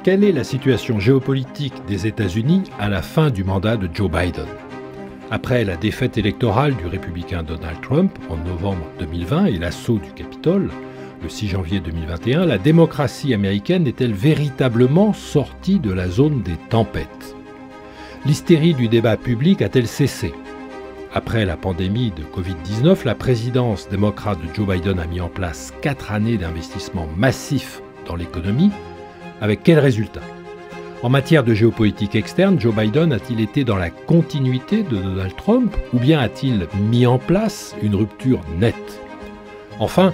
Quelle est la situation géopolitique des États-Unis à la fin du mandat de Joe Biden? Après la défaite électorale du républicain Donald Trump en novembre 2020 et l'assaut du Capitole le 6 janvier 2021, la démocratie américaine est-elle véritablement sortie de la zone des tempêtes? L'hystérie du débat public a-t-elle cessé? Après la pandémie de Covid-19, la présidence démocrate de Joe Biden a mis en place 4 années d'investissement massif dans l'économie. Avec quel résultat? En matière de géopolitique externe, Joe Biden a-t-il été dans la continuité de Donald Trump ou bien a-t-il mis en place une rupture nette? Enfin,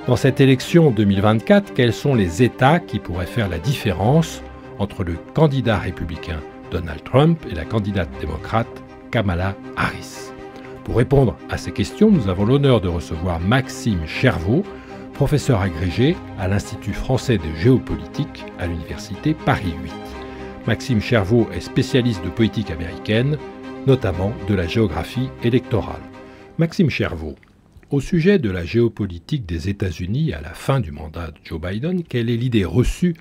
dans cette élection 2024, quels sont les États qui pourraient faire la différence entre le candidat républicain Donald Trump et la candidate démocrate Kamala Harris? Pour répondre à ces questions, nous avons l'honneur de recevoir Maxime Chervaux, professeur agrégé à l'Institut français de géopolitique à l'Université Paris 8. Maxime Chervaux est spécialiste de politique américaine, notamment de la géographie électorale. Maxime Chervaux, au sujet de la géopolitique des États-Unis à la fin du mandat de Joe Biden, quelle est l'idée reçue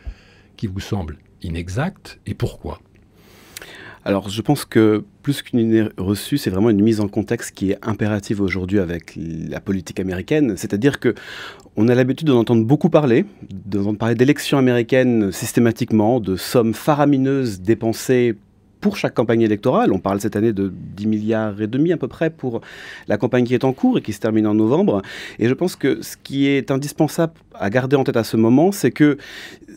qui vous semble inexacte et pourquoi? Alors, je pense que plus qu'une idée reçue, c'est vraiment une mise en contexte qui est impérative aujourd'hui avec la politique américaine. C'est-à-dire que on a l'habitude d'en entendre beaucoup parler, d'élections américaines systématiquement, de sommes faramineuses dépensées pour chaque campagne électorale. On parle cette année de 10 milliards et demi à peu près pour la campagne qui est en cours et qui se termine en novembre. Et je pense que ce qui est indispensable à garder en tête à ce moment, c'est que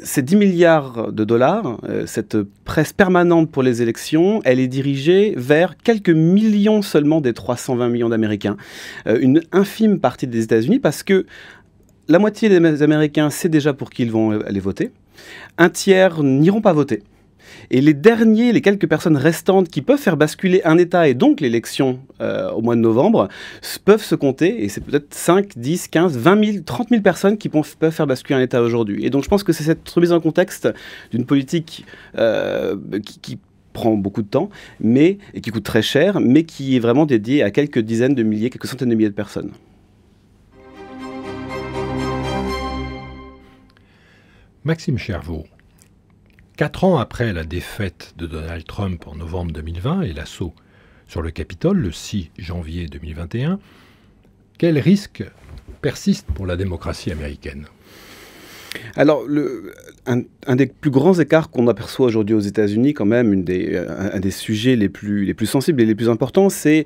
ces 10 milliards de dollars, cette presse permanente pour les élections, elle est dirigée vers quelques millions seulement des 320 millions d'Américains. Une infime partie des États-Unis parce que la moitié des Américains sait déjà pour qui ils vont aller voter. Un tiers n'iront pas voter. Et les quelques personnes restantes qui peuvent faire basculer un État et donc l'élection au mois de novembre, peuvent se compter, et c'est peut-être 5, 10, 15, 20 000, 30 000 personnes qui peuvent faire basculer un État aujourd'hui. Et donc je pense que c'est cette remise en contexte d'une politique qui prend beaucoup de temps, et qui coûte très cher, mais qui est vraiment dédiée à quelques dizaines de milliers, quelques centaines de milliers de personnes. Maxime Chervaux, 4 ans après la défaite de Donald Trump en novembre 2020 et l'assaut sur le Capitole le 6 janvier 2021, quel risque persiste pour la démocratie américaine? Alors, un des plus grands écarts qu'on aperçoit aujourd'hui aux États-Unis, quand même, un des sujets les plus sensibles et les plus importants, c'est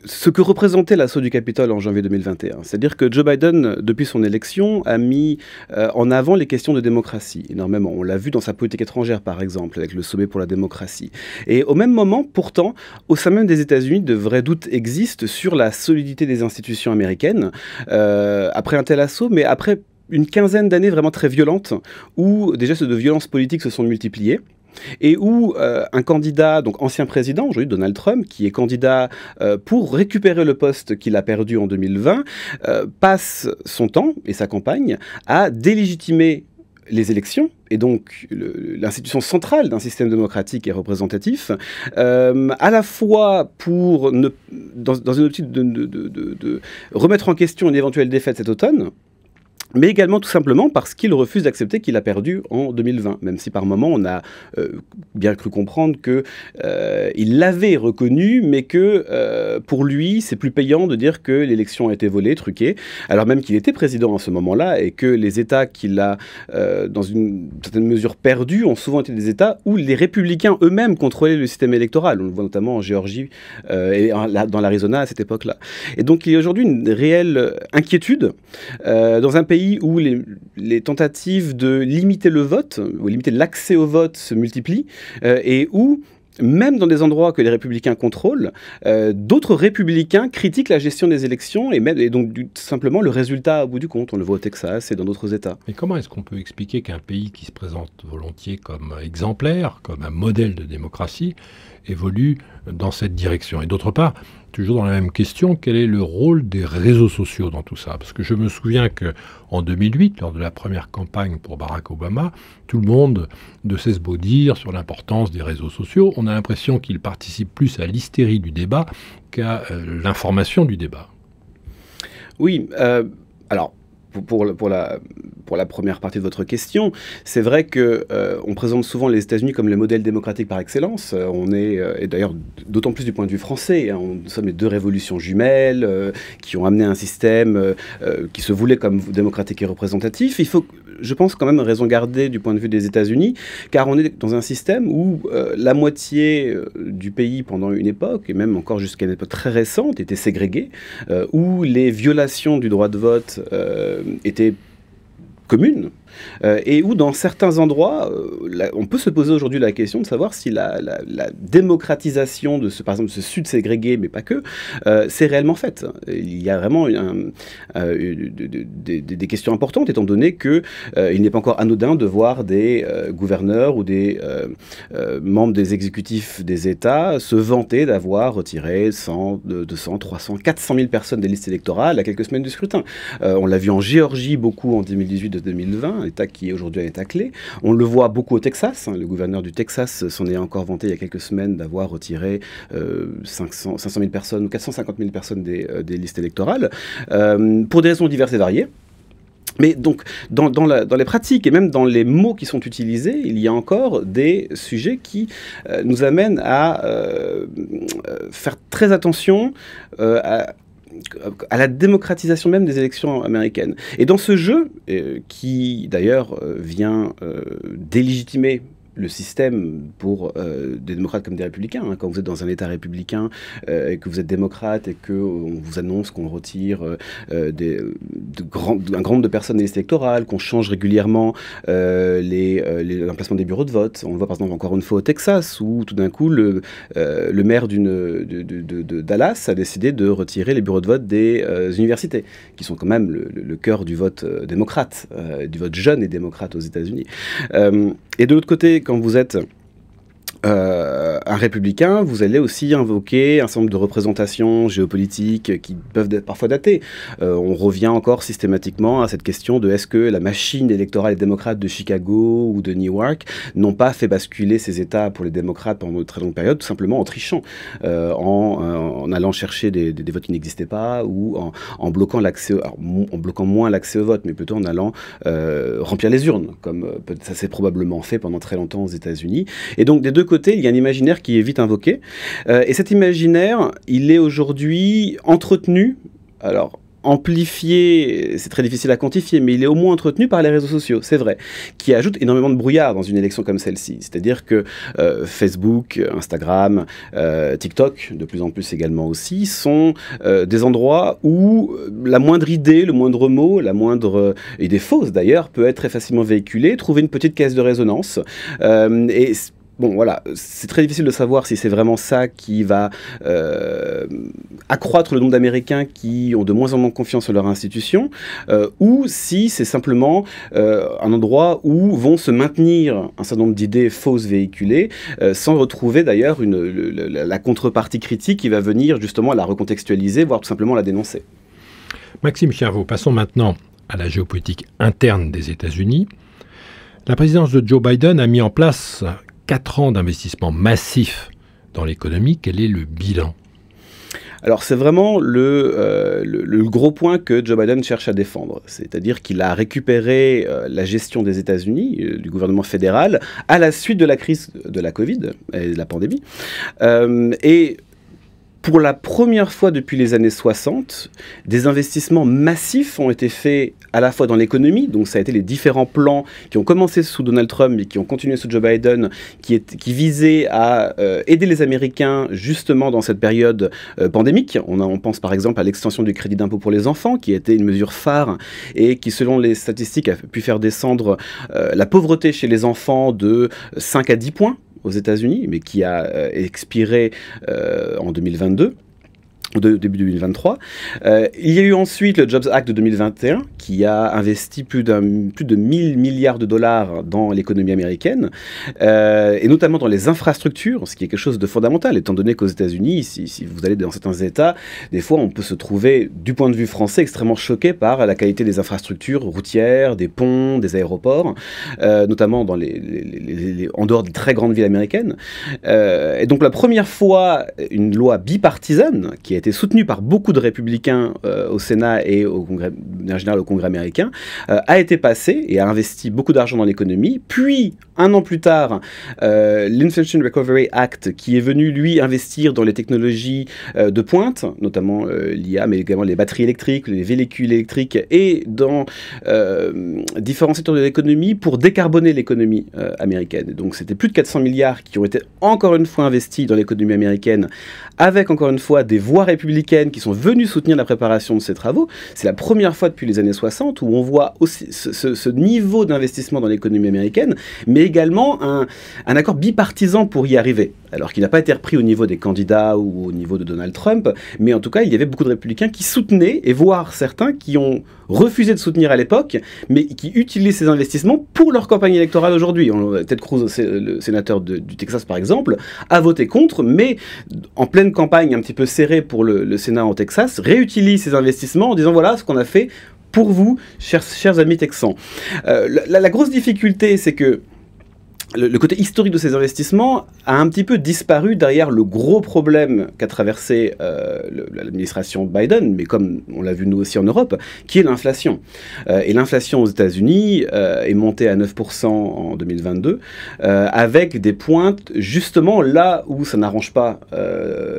ce que représentait l'assaut du Capitole en janvier 2021. C'est-à-dire que Joe Biden, depuis son élection, a mis en avant les questions de démocratie, énormément. On l'a vu dans sa politique étrangère, par exemple, avec le sommet pour la démocratie. Et au même moment, pourtant, au sein même des États-Unis, de vrais doutes existent sur la solidité des institutions américaines, après un tel assaut, mais après une quinzaine d'années vraiment très violentes, où déjà de violences politiques se sont multipliées. Et où un candidat, donc ancien président, aujourd'hui Donald Trump, qui est candidat pour récupérer le poste qu'il a perdu en 2020, passe son temps et sa campagne à délégitimer les élections, et donc l'institution centrale d'un système démocratique et représentatif, à la fois dans une optique de remettre en question une éventuelle défaite cet automne, mais également tout simplement parce qu'il refuse d'accepter qu'il a perdu en 2020, même si par moment on a bien cru comprendre qu'il l'avait reconnu, mais que pour lui c'est plus payant de dire que l'élection a été volée, truquée, alors même qu'il était président à ce moment-là et que les États qu'il a dans une certaine mesure perdus ont souvent été des États où les républicains eux-mêmes contrôlaient le système électoral. On le voit notamment en Géorgie et dans l'Arizona à cette époque-là. Et donc il y a aujourd'hui une réelle inquiétude dans un pays où les tentatives de limiter le vote, ou limiter l'accès au vote se multiplient, et où, même dans des endroits que les républicains contrôlent, d'autres républicains critiquent la gestion des élections, et donc tout simplement le résultat au bout du compte. On le voit au Texas et dans d'autres États. Mais comment est-ce qu'on peut expliquer qu'un pays qui se présente volontiers comme exemplaire, comme un modèle de démocratie, évolue dans cette direction? Et d'autre part, toujours dans la même question, quel est le rôle des réseaux sociaux dans tout ça? Parce que je me souviens qu'en 2008, lors de la première campagne pour Barack Obama, tout le monde de cesse beau dire sur l'importance des réseaux sociaux. On a l'impression qu'ils participent plus à l'hystérie du débat qu'à l'information du débat. Oui, alors... pour la première partie de votre question. C'est vrai que on présente souvent les États-Unis comme le modèle démocratique par excellence. On est, et d'ailleurs d'autant plus du point de vue français, hein, nous sommes les deux révolutions jumelles qui ont amené un système qui se voulait comme démocratique et représentatif. Il faut, je pense, quand même raison garder du point de vue des États-Unis, car on est dans un système où la moitié du pays pendant une époque, et même encore jusqu'à une époque très récente, était ségrégée, où les violations du droit de vote étaient communes, et où dans certains endroits, on peut se poser aujourd'hui la question de savoir si la démocratisation de par exemple, ce sud ségrégué, mais pas que, c'est réellement faite. Il y a vraiment des questions importantes, étant donné qu'il n'est pas encore anodin de voir des gouverneurs ou des membres des exécutifs des États se vanter d'avoir retiré 100, 200, 300, 400 000 personnes des listes électorales à quelques semaines du scrutin. On l'a vu en Géorgie beaucoup en 2018-2020, un État qui est aujourd'hui un État clé. On le voit beaucoup au Texas. Hein, le gouverneur du Texas s'en est encore vanté il y a quelques semaines d'avoir retiré 500 000 personnes ou 450 000 personnes des listes électorales pour des raisons diverses et variées. Mais donc, dans les pratiques et même dans les mots qui sont utilisés, il y a encore des sujets qui nous amènent à faire très attention à la démocratisation même des élections américaines. Et dans ce jeu, qui d'ailleurs vient délégitimer le système pour des démocrates comme des républicains. Hein. Quand vous êtes dans un État républicain et que vous êtes démocrate et qu'on vous annonce qu'on retire un grand nombre de personnes des listes électorales, qu'on change régulièrement l'emplacement des bureaux de vote. On le voit par exemple encore une fois au Texas où tout d'un coup le maire de Dallas a décidé de retirer les bureaux de vote des universités, qui sont quand même le cœur du vote démocrate, du vote jeune et démocrate aux États-Unis. Et de l'autre côté, quand vous êtes un républicain, vous allez aussi invoquer un certain nombre de représentations géopolitiques qui peuvent parfois dater. On revient encore systématiquement à cette question de est-ce que la machine électorale et démocrate de Chicago ou de Newark n'ont pas fait basculer ces États pour les démocrates pendant de très longues périodes, tout simplement en trichant, en allant chercher des votes qui n'existaient pas ou en bloquant l'accès, en bloquant moins l'accès au vote, mais plutôt en allant remplir les urnes, comme ça s'est probablement fait pendant très longtemps aux États-Unis. Et donc des deux côté, il y a un imaginaire qui est vite invoqué. Et cet imaginaire, il est aujourd'hui entretenu, alors amplifié, c'est très difficile à quantifier, mais il est au moins entretenu par les réseaux sociaux, c'est vrai, qui ajoutent énormément de brouillard dans une élection comme celle-ci. C'est-à-dire que Facebook, Instagram, TikTok, de plus en plus également aussi, sont des endroits où la moindre idée, le moindre mot, la moindre idée fausse d'ailleurs, peut être très facilement véhiculée, trouver une petite caisse de résonance. Et bon, voilà, c'est très difficile de savoir si c'est vraiment ça qui va accroître le nombre d'Américains qui ont de moins en moins confiance en leur institution, ou si c'est simplement un endroit où vont se maintenir un certain nombre d'idées fausses véhiculées, sans retrouver d'ailleurs la contrepartie critique qui va venir justement la recontextualiser, voire tout simplement la dénoncer. Maxime Chervaux, passons maintenant à la géopolitique interne des États-Unis. La présidence de Joe Biden a mis en place 4 ans d'investissement massif dans l'économie. Quel est le bilan ? Alors c'est vraiment le gros point que Joe Biden cherche à défendre. C'est-à-dire qu'il a récupéré la gestion des États-Unis, du gouvernement fédéral, à la suite de la crise de la Covid et de la pandémie. Et pour la première fois depuis les années 60, des investissements massifs ont été faits à la fois dans l'économie, donc ça a été les différents plans qui ont commencé sous Donald Trump et qui ont continué sous Joe Biden, qui visaient à aider les Américains justement dans cette période pandémique. On pense par exemple à l'extension du crédit d'impôt pour les enfants, qui a été une mesure phare et qui, selon les statistiques, a pu faire descendre la pauvreté chez les enfants de 5 à 10 points aux États-Unis, mais qui a expiré en 2022. Au début 2023. Il y a eu ensuite le Jobs Act de 2021 qui a investi plus de 1000 milliards de dollars dans l'économie américaine et notamment dans les infrastructures, ce qui est quelque chose de fondamental étant donné qu'aux États-Unis, si vous allez dans certains États, des fois on peut se trouver du point de vue français extrêmement choqué par la qualité des infrastructures routières, des ponts, des aéroports, notamment dans en dehors des très grandes villes américaines. Et donc la première fois, une loi bipartisane qui a été soutenu par beaucoup de républicains au Sénat et au Congrès, en général au Congrès américain, a été passé et a investi beaucoup d'argent dans l'économie. Puis, un an plus tard, l'Inflation Recovery Act, qui est venu, lui, investir dans les technologies de pointe, notamment l'IA, mais également les batteries électriques, les véhicules électriques, et dans différents secteurs de l'économie pour décarboner l'économie américaine. Et donc, c'était plus de 400 milliards qui ont été encore une fois investis dans l'économie américaine, avec encore une fois des voix républicaines qui sont venues soutenir la préparation de ces travaux. C'est la première fois depuis les années 60 où on voit aussi ce niveau d'investissement dans l'économie américaine, mais également un accord bipartisan pour y arriver. Alors qu'il n'a pas été repris au niveau des candidats ou au niveau de Donald Trump, mais en tout cas, il y avait beaucoup de républicains qui soutenaient, et voire certains qui ont refusé de soutenir à l'époque, mais qui utilisent ces investissements pour leur campagne électorale aujourd'hui. Ted Cruz, le sénateur du Texas par exemple, a voté contre, mais en pleine campagne un petit peu serrée pour le Sénat en Texas, réutilise ces investissements en disant voilà ce qu'on a fait pour vous, chers amis texans. La grosse difficulté, c'est que le côté historique de ces investissements a un petit peu disparu derrière le gros problème qu'a traversé l'administration Biden, mais comme on l'a vu nous aussi en Europe, qui est l'inflation. Et l'inflation aux États-Unis est montée à 9% en 2022, avec des pointes justement là où ça n'arrange pas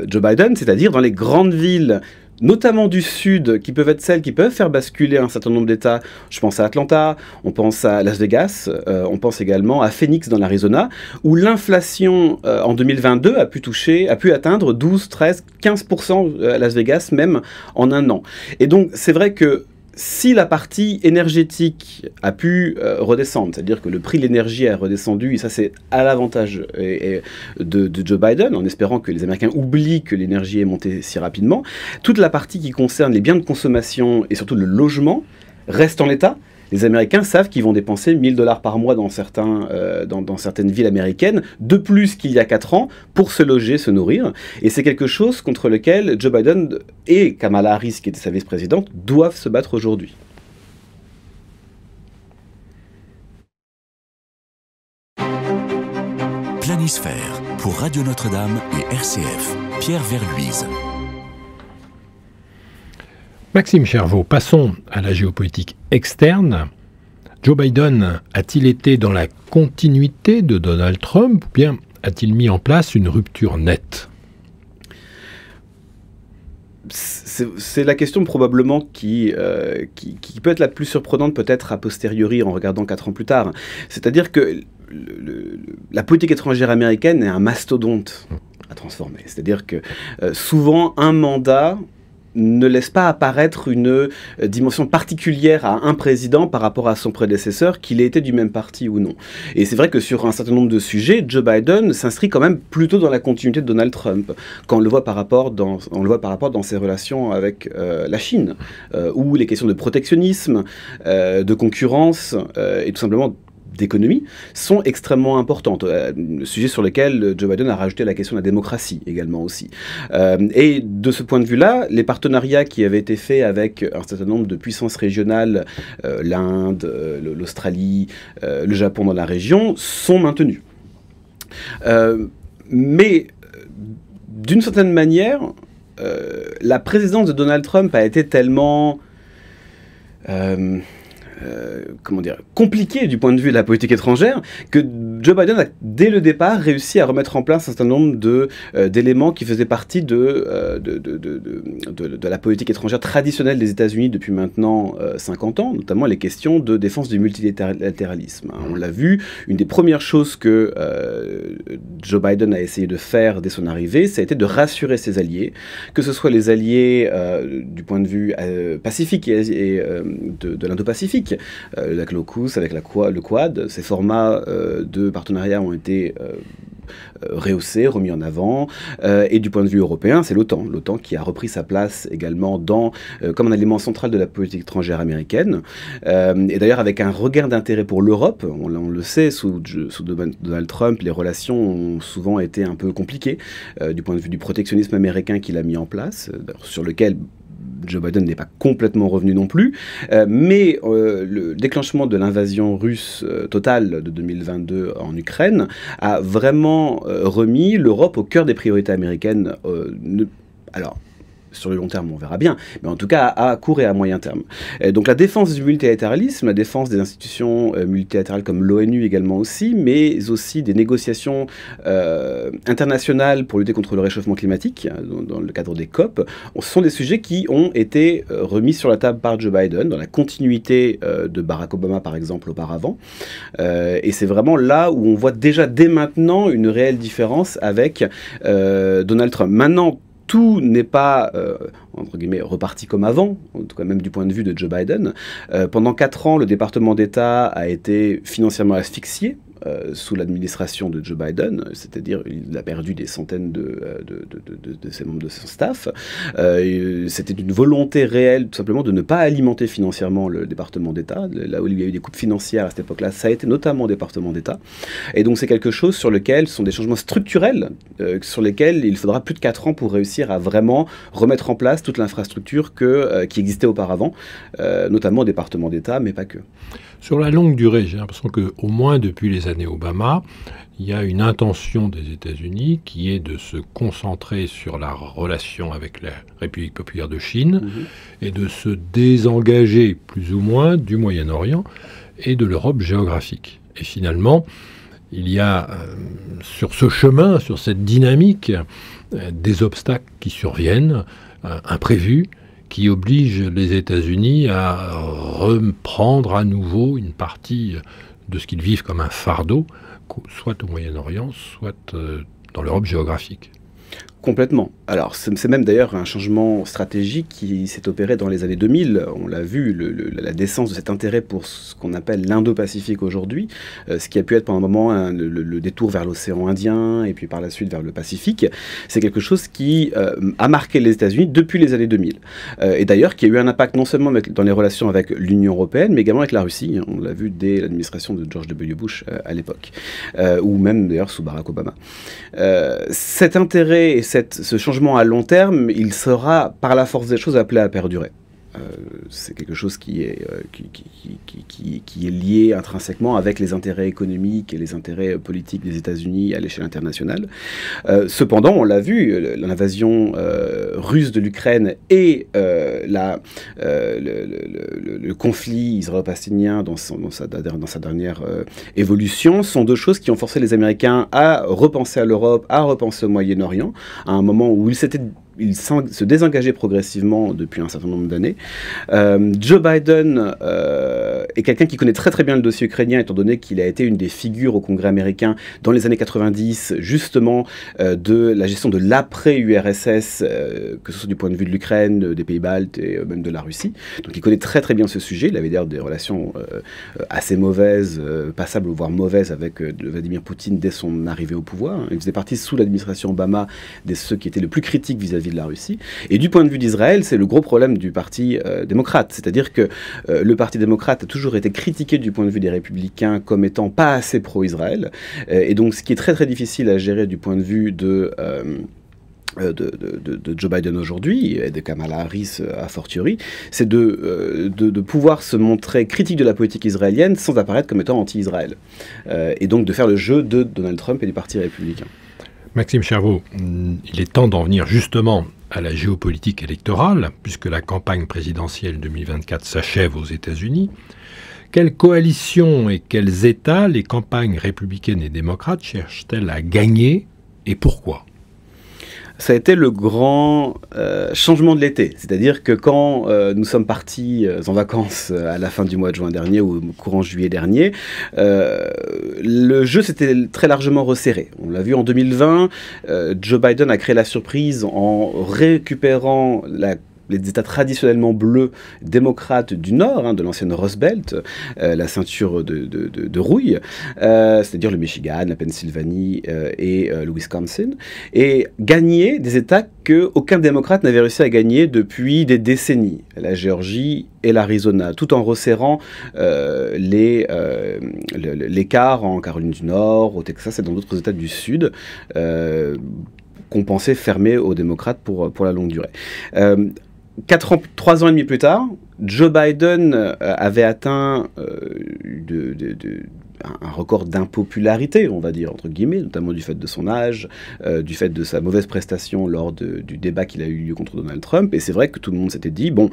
Joe Biden, c'est-à-dire dans les grandes villes, notamment du Sud, qui peuvent être celles qui peuvent faire basculer un certain nombre d'États. Je pense à Atlanta, on pense à Las Vegas, on pense également à Phoenix dans l'Arizona, où l'inflation en 2022 a pu atteindre 12, 13, 15% à Las Vegas même en un an. Et donc c'est vrai que si la partie énergétique a pu redescendre, c'est-à-dire que le prix de l'énergie a redescendu, et ça c'est à l'avantage de Joe Biden, en espérant que les Américains oublient que l'énergie est montée si rapidement, toute la partie qui concerne les biens de consommation et surtout le logement reste en l'état. Les Américains savent qu'ils vont dépenser 1 000 $ par mois dans certaines villes américaines, de plus qu'il y a 4 ans, pour se loger, se nourrir. Et c'est quelque chose contre lequel Joe Biden et Kamala Harris, qui était sa vice-présidente, doivent se battre aujourd'hui. Planisphère, pour Radio Notre-Dame et RCF. Pierre Verluise. Maxime Chervaux, passons à la géopolitique externe. Joe Biden a-t-il été dans la continuité de Donald Trump ou bien a-t-il mis en place une rupture nette ? C'est la question probablement qui peut être la plus surprenante peut-être a posteriori en regardant 4 ans plus tard. C'est-à-dire que la politique étrangère américaine est un mastodonte à transformer. C'est-à-dire que souvent un mandat ne laisse pas apparaître une dimension particulière à un président par rapport à son prédécesseur, qu'il ait été du même parti ou non. Et c'est vrai que sur un certain nombre de sujets, Joe Biden s'inscrit quand même plutôt dans la continuité de Donald Trump, quand on le voit par rapport dans ses relations avec la Chine, où les questions de protectionnisme, de concurrence et tout simplement d'économie sont extrêmement importantes. Sujet sur lequel Joe Biden a rajouté la question de la démocratie également aussi. Et de ce point de vue-là, les partenariats qui avaient été faits avec un certain nombre de puissances régionales, l'Inde, l'Australie, le Japon dans la région, sont maintenus. Mais d'une certaine manière, la présidence de Donald Trump a été tellement compliqué du point de vue de la politique étrangère, que Joe Biden a, dès le départ, réussi à remettre en place un certain nombre d'éléments qui faisaient partie de la politique étrangère traditionnelle des États-Unis depuis maintenant 50 ans, notamment les questions de défense du multilatéralisme. On l'a vu, une des premières choses que Joe Biden a essayé de faire dès son arrivée, ça a été de rassurer ses alliés, que ce soit les alliés du point de vue pacifique et de l'Indo-Pacifique, la AUKUS avec le Quad, ces formats de partenariat ont été rehaussés, remis en avant, et du point de vue européen, c'est l'OTAN. L'OTAN qui a repris sa place également comme un élément central de la politique étrangère américaine, et d'ailleurs avec un regain d'intérêt pour l'Europe. On le sait, sous Donald Trump, les relations ont souvent été un peu compliquées, du point de vue du protectionnisme américain qu'il a mis en place, sur lequel Joe Biden n'est pas complètement revenu non plus, mais le déclenchement de l'invasion russe totale de 2022 en Ukraine a vraiment remis l'Europe au cœur des priorités américaines. Alors, sur le long terme, on verra bien, mais en tout cas à court et à moyen terme. Donc la défense du multilatéralisme, la défense des institutions multilatérales comme l'ONU également aussi, mais aussi des négociations internationales pour lutter contre le réchauffement climatique, dans le cadre des COP, ce sont des sujets qui ont été remis sur la table par Joe Biden, dans la continuité de Barack Obama par exemple auparavant. Et c'est vraiment là où on voit déjà dès maintenant une réelle différence avec Donald Trump. Maintenant, tout n'est pas, entre guillemets, reparti comme avant, en tout cas même du point de vue de Joe Biden. Pendant 4 ans, le département d'État a été financièrement asphyxié sous l'administration de Joe Biden, c'est-à-dire il a perdu des centaines de ses membres de son staff. C'était une volonté réelle tout simplement de ne pas alimenter financièrement le département d'État. Là où il y a eu des coupes financières à cette époque-là, ça a été notamment au département d'État. Et donc c'est quelque chose sur lequel ce sont des changements structurels sur lesquels il faudra plus de 4 ans pour réussir à vraiment remettre en place toute l'infrastructure qui existait auparavant, notamment au département d'État, mais pas que. Sur la longue durée, j'ai l'impression qu'au moins depuis les années Obama, il y a une intention des États-Unis qui est de se concentrer sur la relation avec la République populaire de Chine et de se désengager plus ou moins du Moyen-Orient et de l'Europe géographique. Et finalement, il y a sur ce chemin, sur cette dynamique, des obstacles qui surviennent, imprévus, qui oblige les États-Unis à reprendre à nouveau une partie de ce qu'ils vivent comme un fardeau, soit au Moyen-Orient, soit dans l'Europe géographique. Complètement. Alors, c'est même d'ailleurs un changement stratégique qui s'est opéré dans les années 2000. On l'a vu, la naissance de cet intérêt pour ce qu'on appelle l'Indo-Pacifique aujourd'hui, ce qui a pu être pendant un moment le détour vers l'océan Indien et puis par la suite vers le Pacifique. C'est quelque chose qui a marqué les États-Unis depuis les années 2000. Et d'ailleurs, qui a eu un impact non seulement dans les relations avec l'Union européenne, mais également avec la Russie. On l'a vu dès l'administration de George W. Bush à l'époque, ou même d'ailleurs sous Barack Obama. Cet intérêt et ce changement à long terme, il sera par la force des choses appelé à perdurer. C'est quelque chose qui est lié intrinsèquement avec les intérêts économiques et les intérêts politiques des États-Unis à l'échelle internationale. Cependant, on l'a vu, l'invasion russe de l'Ukraine et le conflit israélo-palestinien dans sa dernière évolution sont deux choses qui ont forcé les Américains à repenser à l'Europe, à repenser au Moyen-Orient, à un moment où il se désengageait progressivement depuis un certain nombre d'années. Joe Biden est quelqu'un qui connaît très très bien le dossier ukrainien, étant donné qu'il a été une des figures au Congrès américain dans les années 90, justement de la gestion de l'après-URSS, que ce soit du point de vue de l'Ukraine, des pays baltes et même de la Russie. Donc il connaît très très bien ce sujet. Il avait d'ailleurs des relations assez mauvaises, passables voire mauvaises avec Vladimir Poutine dès son arrivée au pouvoir. Il faisait partie sous l'administration Obama de ceux qui étaient le plus critiques vis-à-vis de la Russie. Et du point de vue d'Israël, c'est le gros problème du parti démocrate. C'est-à-dire que le parti démocrate a toujours été critiqué du point de vue des républicains comme étant pas assez pro-Israël. Et donc ce qui est très très difficile à gérer du point de vue de Joe Biden aujourd'hui, et de Kamala Harris a fortiori, c'est de pouvoir se montrer critique de la politique israélienne sans apparaître comme étant anti-Israël. Et donc de faire le jeu de Donald Trump et du parti républicain. Maxime Chervaux, il est temps d'en venir justement à la géopolitique électorale, puisque la campagne présidentielle 2024 s'achève aux États-Unis. Quelles coalitions et quels États les campagnes républicaines et démocrates cherchent-elles à gagner et pourquoi ? Ça a été le grand changement de l'été. C'est-à-dire que quand nous sommes partis en vacances à la fin du mois de juin dernier ou courant juillet dernier, le jeu s'était très largement resserré. On l'a vu en 2020, Joe Biden a créé la surprise en récupérant les États traditionnellement bleus démocrates du Nord, de l'ancienne Rust Belt, la ceinture de rouille, c'est-à-dire le Michigan, la Pennsylvanie et le Wisconsin, et gagner des États qu'aucun démocrate n'avait réussi à gagner depuis des décennies, la Géorgie et l'Arizona, tout en resserrant l'écart en Caroline du Nord, au Texas et dans d'autres États du Sud, qu'on pensait fermés aux démocrates pour la longue durée. 3 ans et demi plus tard, Joe Biden avait atteint un record d'impopularité, on va dire, entre guillemets, notamment du fait de son âge, du fait de sa mauvaise prestation lors du débat qu'il a eu lieu contre Donald Trump. Et c'est vrai que tout le monde s'était dit, bon,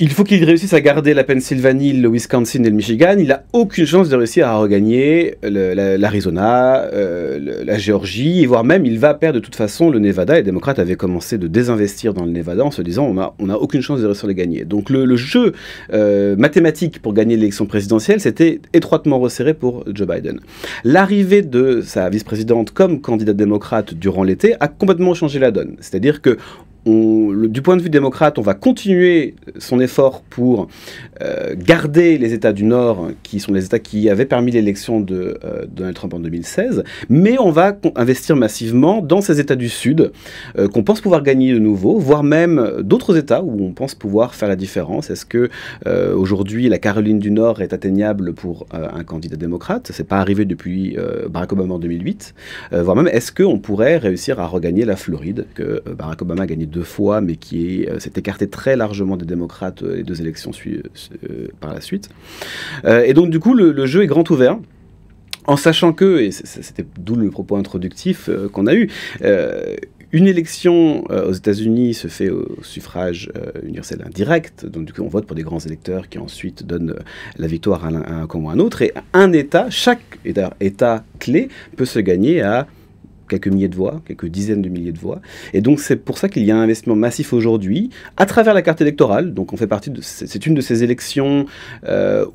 il faut qu'il réussisse à garder la Pennsylvanie, le Wisconsin et le Michigan. Il n'a aucune chance de réussir à regagner l'Arizona, la Géorgie, et voire même il va perdre de toute façon le Nevada. Les démocrates avaient commencé de désinvestir dans le Nevada en se disant on n'a aucune chance de réussir à les gagner. Donc le jeu mathématique pour gagner l'élection présidentielle, c'était étroitement resserré pour Joe Biden. L'arrivée de sa vice-présidente comme candidate démocrate durant l'été a complètement changé la donne. C'est-à-dire que du point de vue démocrate, on va continuer son effort pour garder les États du Nord, qui sont les États qui avaient permis l'élection de Donald Trump en 2016, mais on va investir massivement dans ces États du Sud qu'on pense pouvoir gagner de nouveau, voire même d'autres États où on pense pouvoir faire la différence. Est-ce que aujourd'hui la Caroline du Nord est atteignable pour un candidat démocrate? C'est pas arrivé depuis Barack Obama en 2008. Voire même, est-ce qu'on pourrait réussir à regagner la Floride, que Barack Obama a gagné 2 fois, mais qui s'est écarté très largement des démocrates les 2 élections par la suite. Et donc, du coup, le jeu est grand ouvert. En sachant que, et c'était d'où le propos introductif qu'on a eu, une élection aux États-Unis se fait au suffrage universel indirect, donc du coup on vote pour des grands électeurs qui ensuite donnent la victoire à un camp ou à un autre, et un État, chaque État clé peut se gagner à quelques milliers de voix, quelques dizaines de milliers de voix. Et donc c'est pour ça qu'il y a un investissement massif aujourd'hui, à travers la carte électorale. Donc on fait partie de... C'est une de ces élections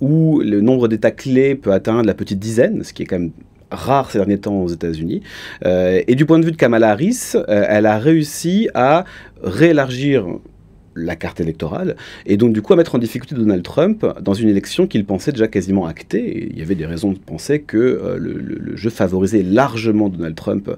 où le nombre d'États clés peut atteindre la petite dizaine, ce qui est quand même rare ces derniers temps aux États-Unis. Et du point de vue de Kamala Harris, elle a réussi à réélargir la carte électorale, et donc du coup à mettre en difficulté Donald Trump dans une élection qu'il pensait déjà quasiment actée. Et il y avait des raisons de penser que le jeu favorisait largement Donald Trump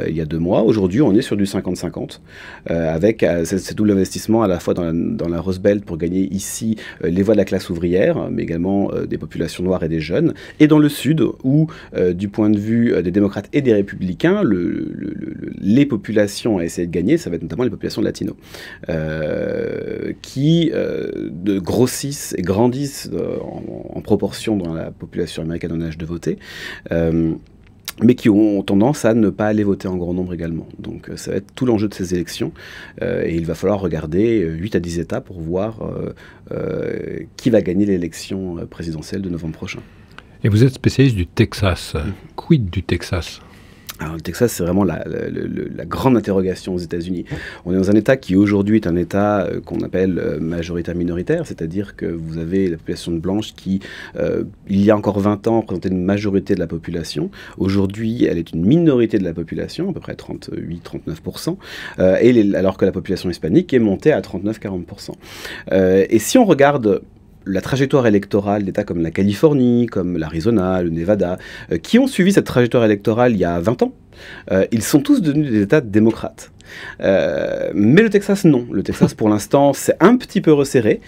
il y a 2 mois. Aujourd'hui, on est sur du 50-50, avec ce double investissement à la fois dans la Rust Belt pour gagner ici les voix de la classe ouvrière, mais également des populations noires et des jeunes, et dans le Sud, où du point de vue des démocrates et des républicains, les populations à essayer de gagner, ça va être notamment les populations latino. Qui grossissent et grandissent en proportion dans la population américaine en âge de voter, mais qui ont tendance à ne pas aller voter en grand nombre également. Donc ça va être tout l'enjeu de ces élections, et il va falloir regarder 8 à 10 États pour voir qui va gagner l'élection présidentielle de novembre prochain. Et vous êtes spécialiste du Texas. Quid du Texas ? Alors, le Texas, c'est vraiment la grande interrogation aux États-Unis. On est dans un État qui, aujourd'hui, est un État qu'on appelle majoritaire-minoritaire, c'est-à-dire que vous avez la population blanche qui, il y a encore 20 ans, représentait une majorité de la population. Aujourd'hui, elle est une minorité de la population, à peu près 38-39%, alors que la population hispanique est montée à 39-40%. Et si on regarde la trajectoire électorale d'États comme la Californie, comme l'Arizona, le Nevada, qui ont suivi cette trajectoire électorale il y a 20 ans, ils sont tous devenus des États démocrates. Mais le Texas, non. Le Texas, pour l'instant, c'est un petit peu resserré,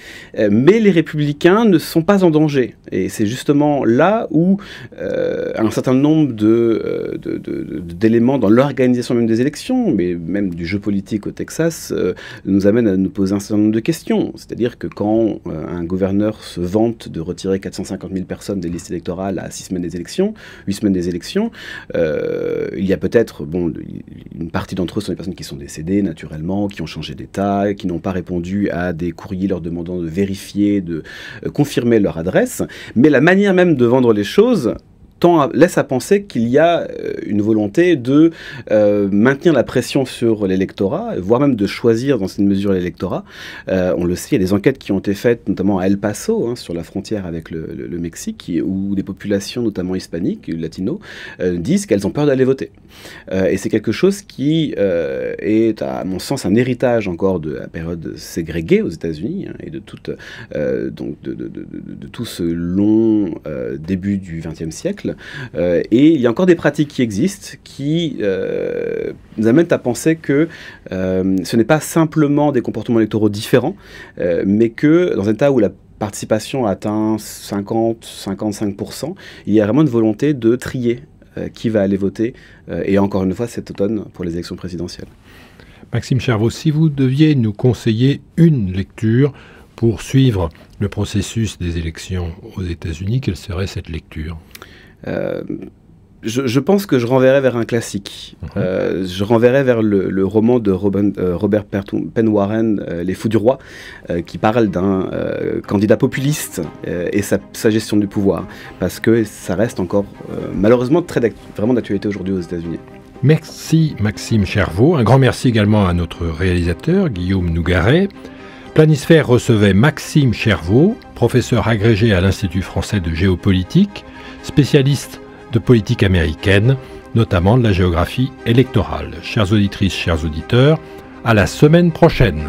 mais les républicains ne sont pas en danger. Et c'est justement là où un certain nombre d'éléments dans l'organisation même des élections, mais même du jeu politique au Texas, nous amènent à nous poser un certain nombre de questions. C'est-à-dire que quand un gouverneur se vante de retirer 450 000 personnes des listes électorales à 6 semaines des élections, 8 semaines des élections, il y a peut-être, une partie d'entre eux sont des personnes qui sont décédés naturellement, qui ont changé d'état, qui n'ont pas répondu à des courriers leur demandant de vérifier, de confirmer leur adresse. Mais la manière même de vendre les choses laisse à penser qu'il y a une volonté de maintenir la pression sur l'électorat, voire même de choisir dans une mesure l'électorat. On le sait, il y a des enquêtes qui ont été faites, notamment à El Paso, sur la frontière avec le Mexique, où des populations, notamment hispaniques, latino, disent qu'elles ont peur d'aller voter. Et c'est quelque chose qui est, à mon sens, un héritage encore de la période ségrégée aux États-Unis, et de tout ce long début du XXe siècle. Et il y a encore des pratiques qui existent qui nous amènent à penser que ce n'est pas simplement des comportements électoraux différents, mais que dans un état où la participation atteint 50-55%, il y a vraiment une volonté de trier qui va aller voter, et encore une fois cet automne pour les élections présidentielles. Maxime Chervos, si vous deviez nous conseiller une lecture pour suivre le processus des élections aux États-Unis, quelle serait cette lecture ? Je pense que je renverrais vers un classique. Je renverrais vers le roman de Robert Penn Warren, Les Fous du Roi, qui parle d'un candidat populiste et sa gestion du pouvoir. Parce que ça reste encore, malheureusement, vraiment d'actualité aujourd'hui aux États-Unis. Merci Maxime Chervaux. Un grand merci également à notre réalisateur, Guillaume Nougaret. Planisphère recevait Maxime Chervaux, professeur agrégé à l'Institut français de géopolitique, spécialiste de politique américaine, notamment de la géographie électorale. Chères auditrices, chers auditeurs, à la semaine prochaine.